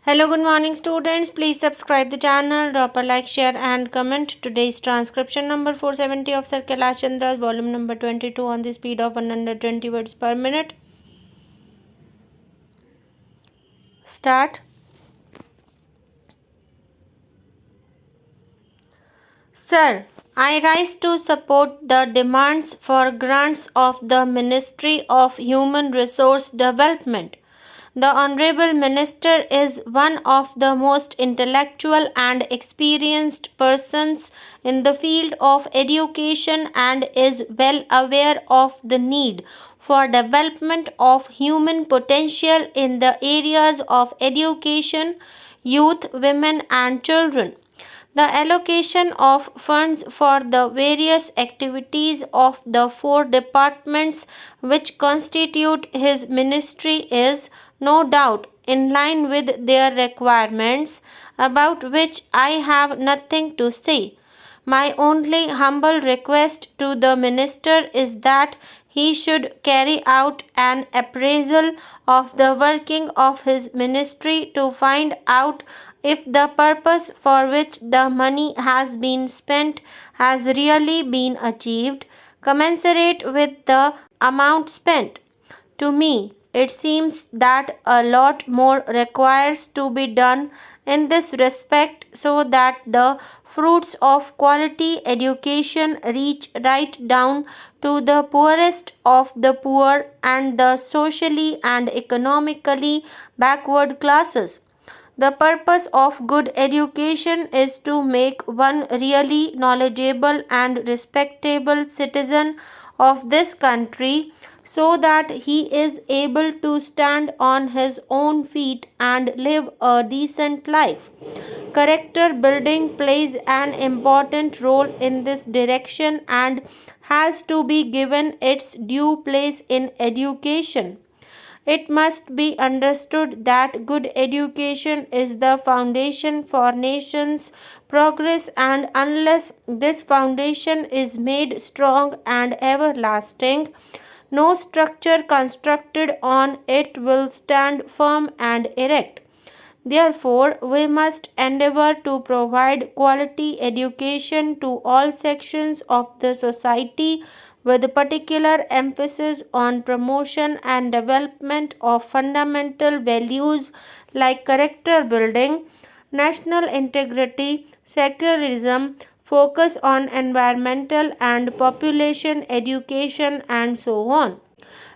Hello, good morning students. Please subscribe the channel, drop a like, share and comment. Today's transcription number 470 of Sir Kailash Chandra, volume number 22 on the speed of 120 words per minute. Start. Sir, I rise to support the demands for grants of the Ministry of Human Resource Development. The Honorable Minister is one of the most intellectual and experienced persons in the field of education and is well aware of the need for development of human potential in the areas of education, youth, women and children. The allocation of funds for the various activities of the four departments which constitute his ministry is, no doubt, in line with their requirements, about which I have nothing to say. My only humble request to the minister is that he should carry out an appraisal of the working of his ministry to find out if the purpose for which the money has been spent has really been achieved, commensurate with the amount spent. To me, it seems that a lot more requires to be done in this respect so that the fruits of quality education reach right down to the poorest of the poor and the socially and economically backward classes. The purpose of good education is to make one really knowledgeable and respectable citizen of this country so that he is able to stand on his own feet and live a decent life. Character building plays an important role in this direction and has to be given its due place in education. It must be understood that good education is the foundation for nation's progress, and unless this foundation is made strong and everlasting, no structure constructed on it will stand firm and erect. Therefore, we must endeavor to provide quality education to all sections of the society with particular emphasis on promotion and development of fundamental values like character building, national integrity, secularism, focus on environmental and population education, and so on.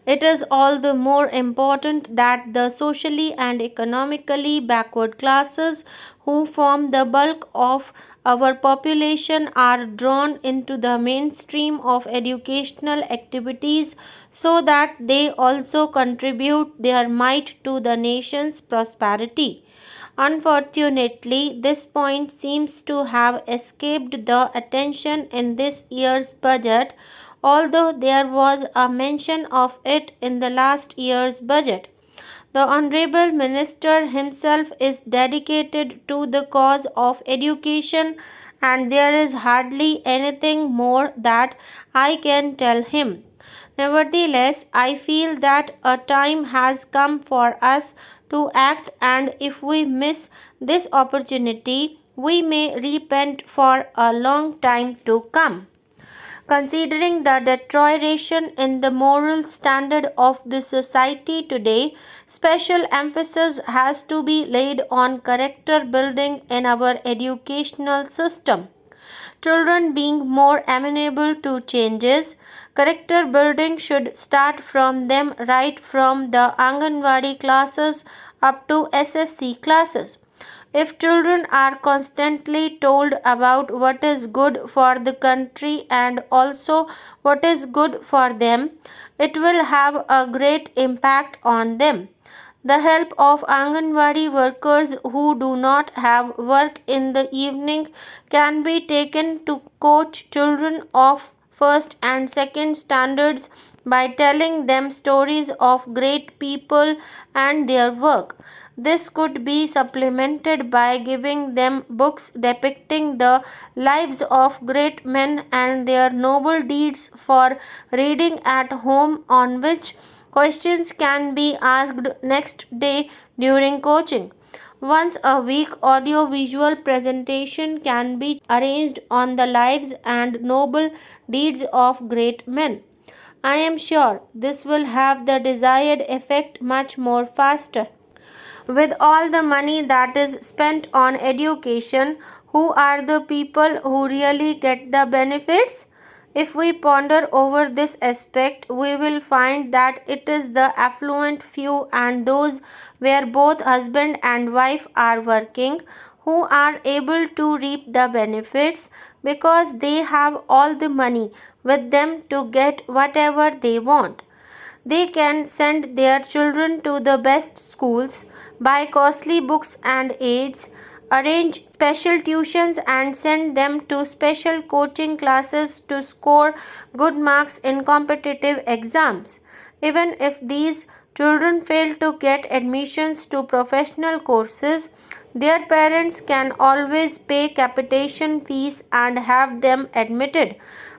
It is all the more important that the socially and economically backward classes who form the bulk of our population are drawn into the mainstream of educational activities so that they also contribute their mite to the nation's prosperity. Unfortunately, this point seems to have escaped the attention in this year's budget, although there was a mention of it in the last year's budget. The Honorable Minister himself is dedicated to the cause of education, and there is hardly anything more that I can tell him. Nevertheless, I feel that a time has come for us to act, and if we miss this opportunity, we may repent for a long time to come. Considering the deterioration in the moral standard of the society today, special emphasis has to be laid on character building in our educational system. Children being more amenable to changes, character building should start from them right from the Anganwadi classes up to SSC classes. If children are constantly told about what is good for the country and also what is good for them, it will have a great impact on them. The help of Anganwadi workers who do not have work in the evening can be taken to coach children of first and second standards by telling them stories of great people and their work. This could be supplemented by giving them books depicting the lives of great men and their noble deeds for reading at home, on which questions can be asked next day during coaching. Once a week, audio-visual presentation can be arranged on the lives and noble deeds of great men. I am sure this will have the desired effect much more faster. With all the money that is spent on education, who are the people who really get the benefits? If we ponder over this aspect, we will find that it is the affluent few and those where both husband and wife are working who are able to reap the benefits because they have all the money with them to get whatever they want. They can send their children to the best schools, buy costly books and aids, arrange special tuitions, and send them to special coaching classes to score good marks in competitive exams. Even if these children fail to get admissions to professional courses, their parents can always pay capitation fees and have them admitted.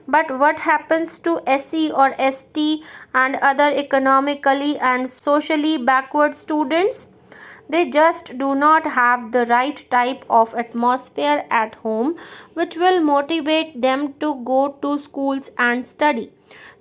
But what happens to SC or ST and other economically and socially backward students? They just do not have the right type of atmosphere at home which will motivate them to go to schools and study.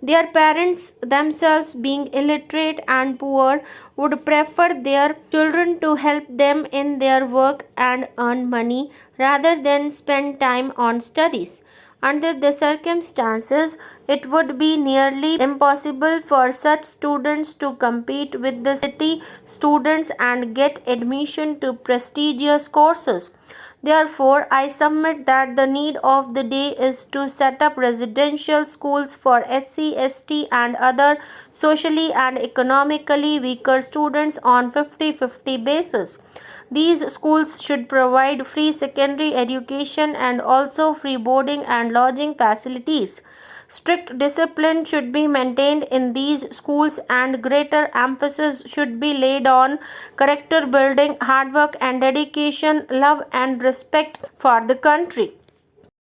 Their parents, themselves being illiterate and poor, would prefer their children to help them in their work and earn money rather than spend time on studies. Under the circumstances, it would be nearly impossible for such students to compete with the city students and get admission to prestigious courses. Therefore, I submit that the need of the day is to set up residential schools for SC, ST, and other socially and economically weaker students on 50-50 basis. These schools should provide free secondary education and also free boarding and lodging facilities. Strict discipline should be maintained in these schools and greater emphasis should be laid on character building, hard work and dedication, love and respect for the country.